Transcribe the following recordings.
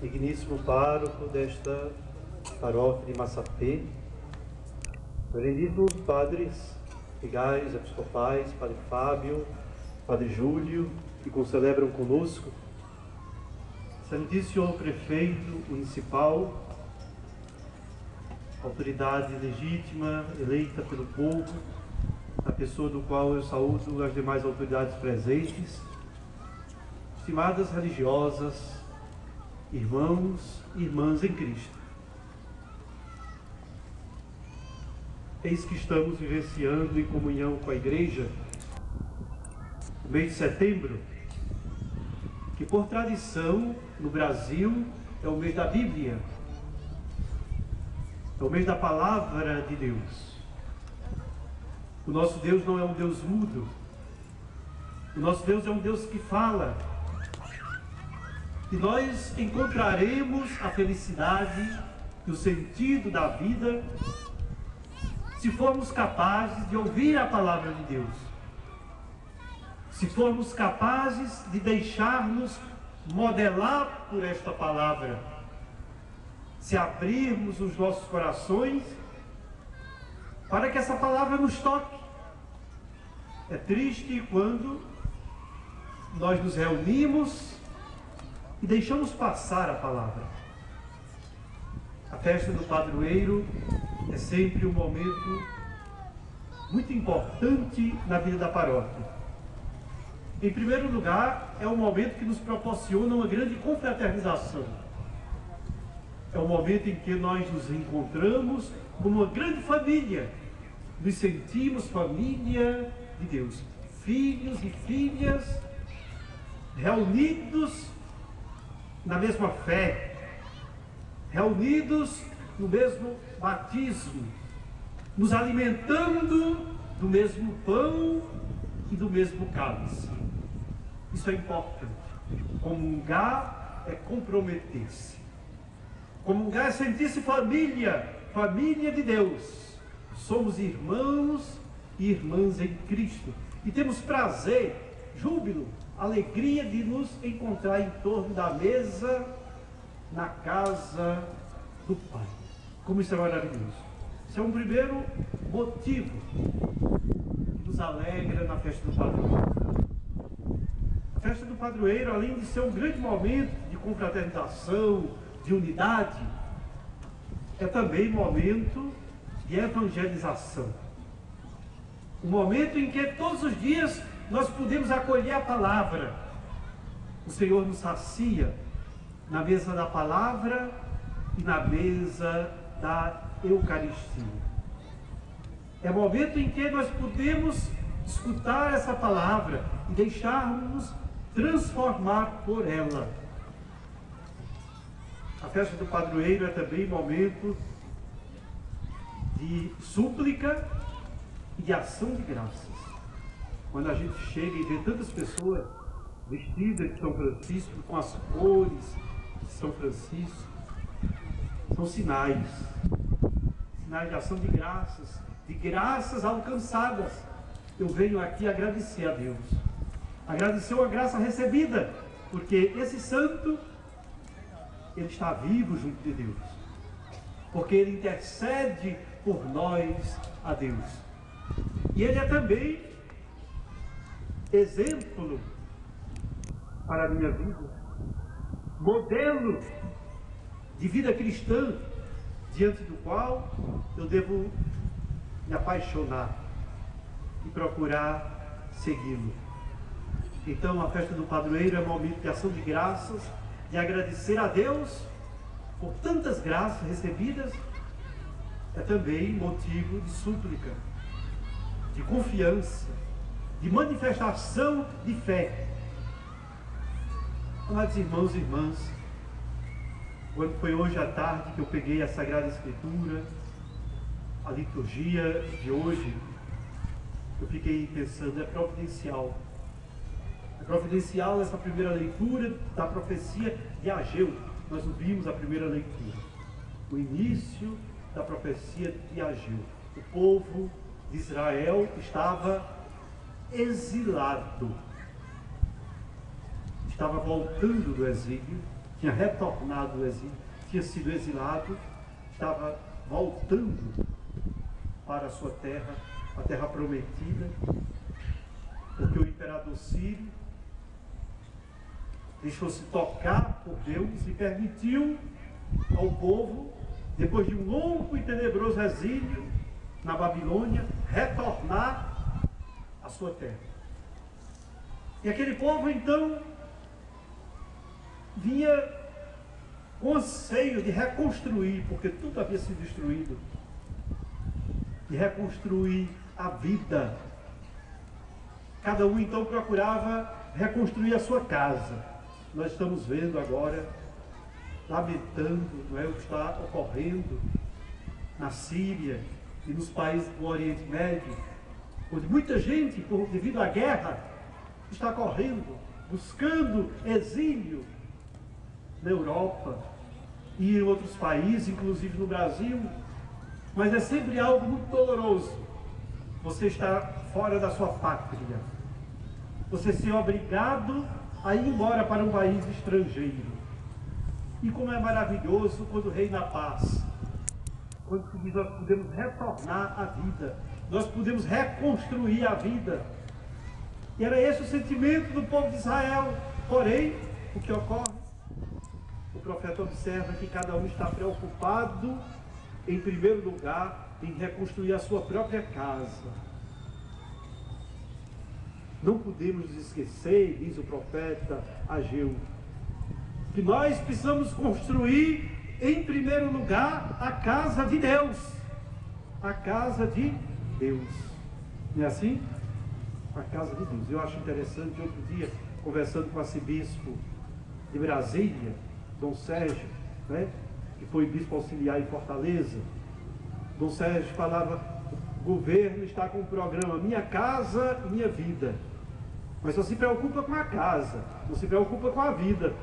digníssimo pároco desta paróquia de Massapê, reverendíssimos padres legais, episcopais, Padre Fábio, Padre Júlio, que concelebram conosco, Santíssimo Prefeito Municipal, autoridade legítima, eleita pelo povo, a pessoa do qual eu saúdo as demais autoridades presentes, estimadas religiosas, irmãos e irmãs em Cristo. Eis que estamos vivenciando em comunhão com a Igreja o mês de setembro, que por tradição no Brasil é o mês da Bíblia, é o mês da Palavra de Deus. O nosso Deus não é um Deus mudo, o nosso Deus é um Deus que fala. E nós encontraremos a felicidade e o sentido da vida se formos capazes de ouvir a palavra de Deus, se formos capazes de deixar-nos modelar por esta palavra, se abrirmos os nossos corações para que essa palavra nos toque. É triste quando nós nos reunimos e deixamos passar a palavra. A festa do padroeiro é sempre um momento muito importante na vida da paróquia. Em primeiro lugar, é um momento que nos proporciona uma grande confraternização. É um momento em que nós nos encontramos como uma grande família. Nos sentimos família de Deus, filhos e filhas reunidos na mesma fé, reunidos no mesmo batismo, nos alimentando do mesmo pão e do mesmo cálice. Isso é importante. Comungar é comprometer-se. Comungar é sentir-se família, família de Deus. Somos irmãos e irmãs em Cristo. E temos prazer, júbilo, alegria de nos encontrar em torno da mesa, na casa do Pai. Como isso é maravilhoso. Isso é um primeiro motivo que nos alegra na festa do padroeiro. A festa do padroeiro, além de ser um grande momento de confraternização, de unidade, é também momento de evangelização. Um momento em que todos os dias nós podemos acolher a palavra. O Senhor nos sacia na mesa da palavra e na mesa da Eucaristia. É momento em que nós podemos escutar essa palavra e deixarmos transformar por ela. A festa do padroeiro é também momento de súplica e de ação de graças. Quando a gente chega e vê tantas pessoas vestidas de São Francisco, com as cores de São Francisco, são sinais de ação de graças alcançadas. Eu venho aqui agradecer a Deus, agradecer a graça recebida, porque esse santo, ele está vivo junto de Deus, porque ele intercede por nós a Deus. E ele é também exemplo para a minha vida, modelo de vida cristã, diante do qual eu devo me apaixonar e procurar segui-lo. Então a festa do padroeiro é um momento de ação de graças, de agradecer a Deus por tantas graças recebidas, é também motivo de súplica, de confiança, de manifestação de fé. Amados irmãos e irmãs, quando foi hoje à tarde que eu peguei a Sagrada Escritura, a liturgia de hoje, eu fiquei pensando, é providencial. É providencial essa primeira leitura da profecia de Ageu. Nós ouvimos a primeira leitura, o início da profecia de Ageu. O povo de Israel estava exilado, estava voltando do exílio, tinha retornado do exílio, tinha sido exilado, estava voltando para a sua terra, a terra prometida, porque o imperador Sírio deixou-se tocar por Deus e permitiu ao povo, depois de um longo e tenebroso exílio na Babilônia, retornar à sua terra. E aquele povo então vinha com anseio de reconstruir, porque tudo havia sido destruído, de reconstruir a vida. Cada um então procurava reconstruir a sua casa. Nós estamos vendo agora, lamentando, não é, o que está ocorrendo na Síria e nos países do Oriente Médio, onde muita gente, devido à guerra, está correndo, buscando exílio na Europa e em outros países, inclusive no Brasil. Mas é sempre algo muito doloroso você estar fora da sua pátria, você ser obrigado a ir embora para um país estrangeiro. E como é maravilhoso quando reina a paz, quando nós podemos retornar à vida, nós podemos reconstruir a vida. E era esse o sentimento do povo de Israel. Porém, o que ocorre? O profeta observa que cada um está preocupado, em primeiro lugar, em reconstruir a sua própria casa. Não podemos esquecer, diz o profeta Ageu, que nós precisamos construir, em primeiro lugar, a casa de Deus. A casa de Deus. Não é assim? A casa de Deus. Eu acho interessante, outro dia, conversando com o arcebispo de Brasília, Dom Sérgio, né, que foi bispo auxiliar em Fortaleza. Dom Sérgio falava: o governo está com o programa Minha Casa e Minha Vida, mas só se preocupa com a casa, não se preocupa com a vida,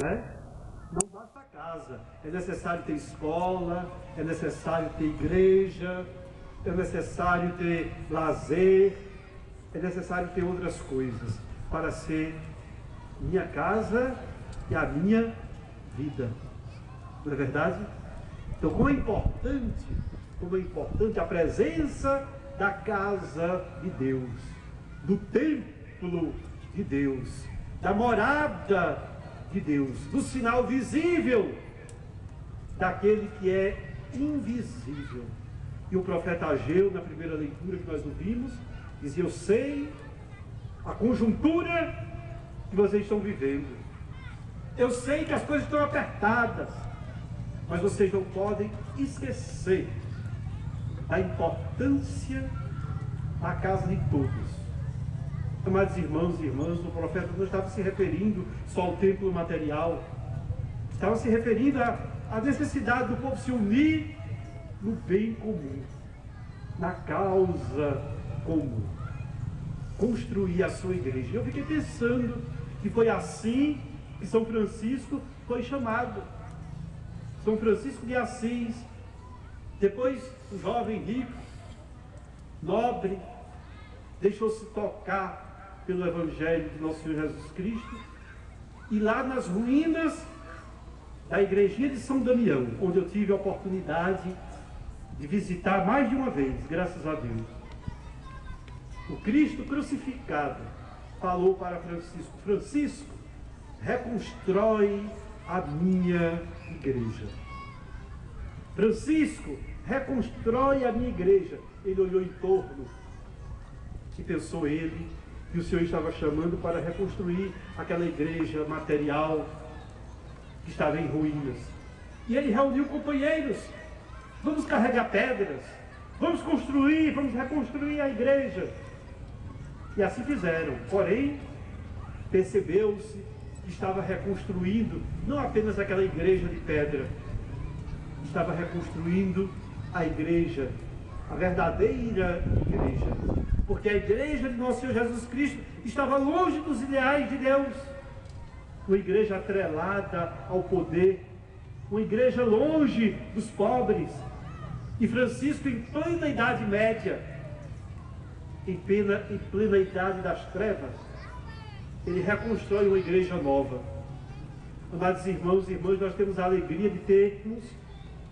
né? Não basta a casa, é necessário ter escola, é necessário ter igreja, é necessário ter lazer, é necessário ter outras coisas para ser minha casa e a minha vida. Não é verdade? Então, como é importante a presença da casa de Deus, do templo de Deus, da morada de Deus, do sinal visível daquele que é invisível. E o profeta Ageu, na primeira leitura que nós ouvimos, dizia: eu sei a conjuntura que vocês estão vivendo, eu sei que as coisas estão apertadas, mas vocês não podem esquecer a importância da casa de todos. Amados irmãos e irmãs, o profeta não estava se referindo só ao templo material, estava se referindo à necessidade do povo se unir no bem comum, na causa comum, construir a sua igreja. Eu fiquei pensando que foi assim que São Francisco foi chamado. São Francisco de Assis, depois um jovem rico, nobre, deixou-se tocar pelo Evangelho de Nosso Senhor Jesus Cristo, e lá nas ruínas da igrejinha de São Damião, onde eu tive a oportunidade de visitar mais de uma vez, graças a Deus, o Cristo crucificado falou para Francisco: Francisco, reconstrói a minha igreja. Francisco, reconstrói a minha igreja. Ele olhou em torno e pensou ele que o Senhor estava chamando para reconstruir aquela igreja material que estava em ruínas. E ele reuniu companheiros: vamos carregar pedras, vamos construir, vamos reconstruir a igreja. E assim fizeram. Porém, percebeu-se que estava reconstruindo não apenas aquela igreja de pedra, estava reconstruindo a igreja, a verdadeira igreja, porque a igreja de Nosso Senhor Jesus Cristo estava longe dos ideais de Deus, uma igreja atrelada ao poder, uma igreja longe dos pobres. E Francisco, em plena Idade Média, em plena idade das trevas, ele reconstrói uma igreja nova, Amados irmãos e irmãs, nós temos a alegria de termos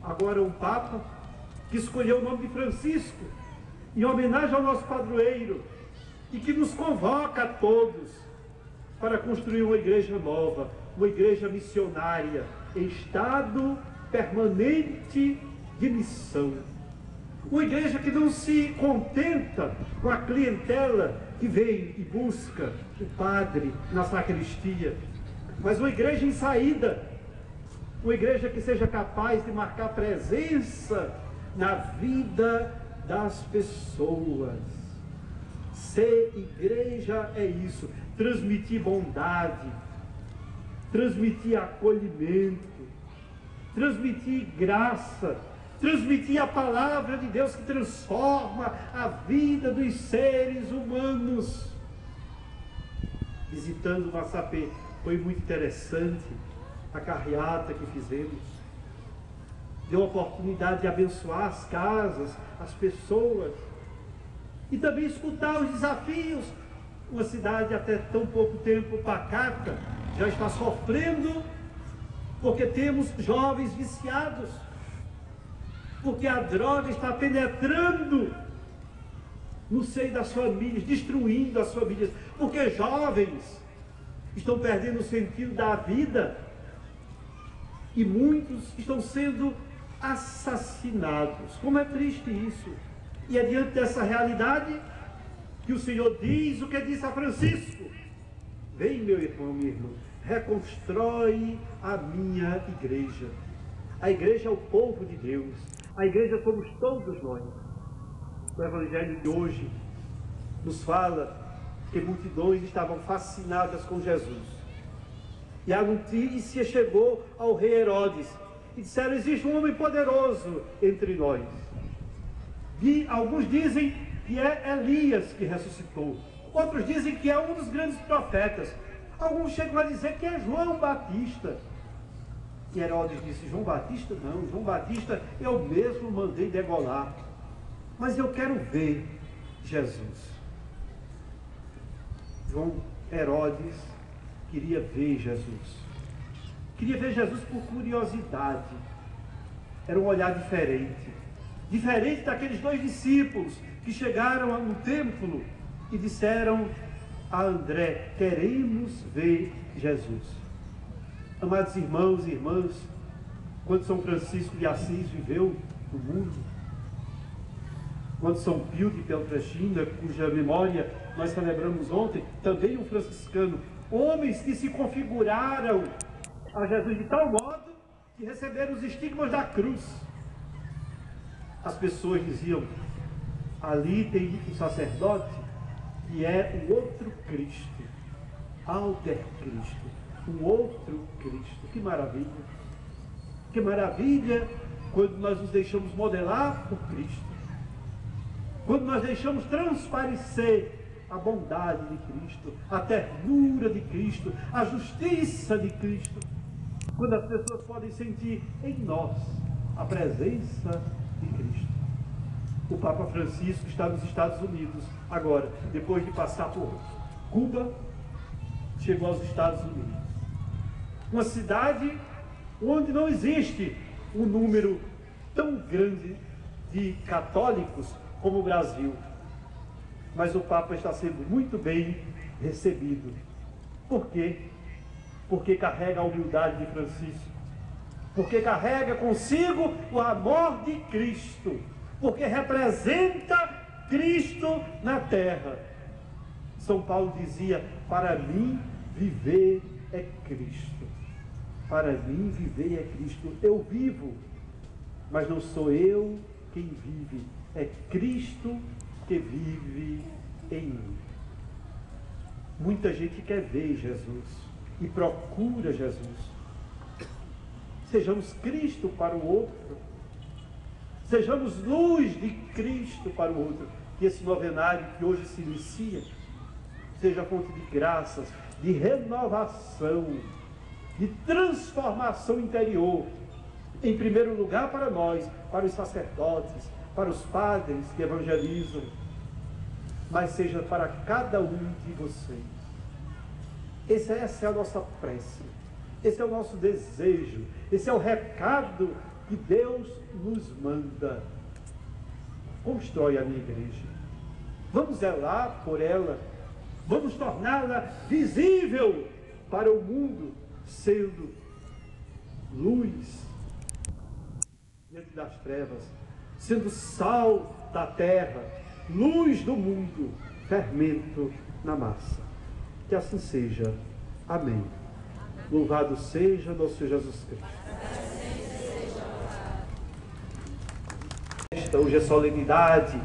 agora um Papa que escolheu o nome de Francisco, em homenagem ao nosso padroeiro, e que nos convoca a todos para construir uma igreja nova, uma igreja missionária, em estado permanente de missão. Uma igreja que não se contenta com a clientela que vem e busca o padre na sacristia, mas uma igreja em saída, uma igreja que seja capaz de marcar presença na vida das pessoas. Ser igreja é isso, transmitir bondade, transmitir acolhimento, transmitir graça, transmitir a palavra de Deus que transforma a vida dos seres humanos. Visitando o Massapê, foi muito interessante a carreata que fizemos. Deu a oportunidade de abençoar as casas, as pessoas, e também escutar os desafios. Uma cidade até tão pouco tempo pacata já está sofrendo porque temos jovens viciados, porque a droga está penetrando no seio das famílias, destruindo as famílias, porque jovens estão perdendo o sentido da vida e muitos estão sendo assassinados. Como é triste isso! E é diante dessa realidade que o Senhor diz o que disse a Francisco: vem, meu irmão, minha irmã, reconstrói a minha igreja. A igreja é o povo de Deus, a igreja somos todos nós. O Evangelho de hoje nos fala que multidões estavam fascinadas com Jesus. E a notícia chegou ao rei Herodes, e disseram: existe um homem poderoso entre nós. E alguns dizem que é Elias que ressuscitou, outros dizem que é um dos grandes profetas, alguns chegam a dizer que é João Batista. E Herodes disse: João Batista não, João Batista eu mesmo mandei degolar, mas eu quero ver Jesus. João Herodes queria ver Jesus, queria ver Jesus por curiosidade. Era um olhar diferente daqueles dois discípulos que chegaram no templo e disseram a André: queremos ver Jesus. Amados irmãos e irmãs, quando São Francisco de Assis viveu no mundo, quando São Pio de Peltrautina, cuja memória nós celebramos ontem, também um franciscano, homens que se configuraram a Jesus de tal modo que receberam os estigmas da cruz. As pessoas diziam: ali tem um sacerdote que é o outro Cristo, alter Cristo, um outro Cristo. Que maravilha! Que maravilha quando nós nos deixamos modelar por Cristo, quando nós deixamos transparecer a bondade de Cristo, a ternura de Cristo, a justiça de Cristo, quando as pessoas podem sentir em nós a presença de Cristo. O Papa Francisco está nos Estados Unidos agora, depois de passar por Cuba, chegou aos Estados Unidos, uma cidade onde não existe um número tão grande de católicos como o Brasil, mas o Papa está sendo muito bem recebido. Por quê? Porque carrega a humildade de Francisco, porque carrega consigo o amor de Cristo, porque representa Cristo na terra. São Paulo dizia: para mim viver é Cristo. Para mim viver é Cristo. Eu vivo, mas não sou eu quem vive, é Cristo que vive em mim. Muita gente quer ver Jesus e procura Jesus. Sejamos Cristo para o outro, sejamos luz de Cristo para o outro. Que esse novenário que hoje se inicia seja fonte de graças, de renovação, de transformação interior, em primeiro lugar para nós, para os sacerdotes, para os padres que evangelizam, mas seja para cada um de vocês. Essa é a nossa prece. Esse é o nosso desejo, esse é o recado que Deus nos manda. Constrói a minha igreja. Vamos zelar por ela. Vamos torná-la visível para o mundo, sendo luz diante das trevas, sendo sal da terra, luz do mundo, fermento na massa. Que assim seja. Amém. Louvado seja nosso Jesus Cristo. Hoje é solenidade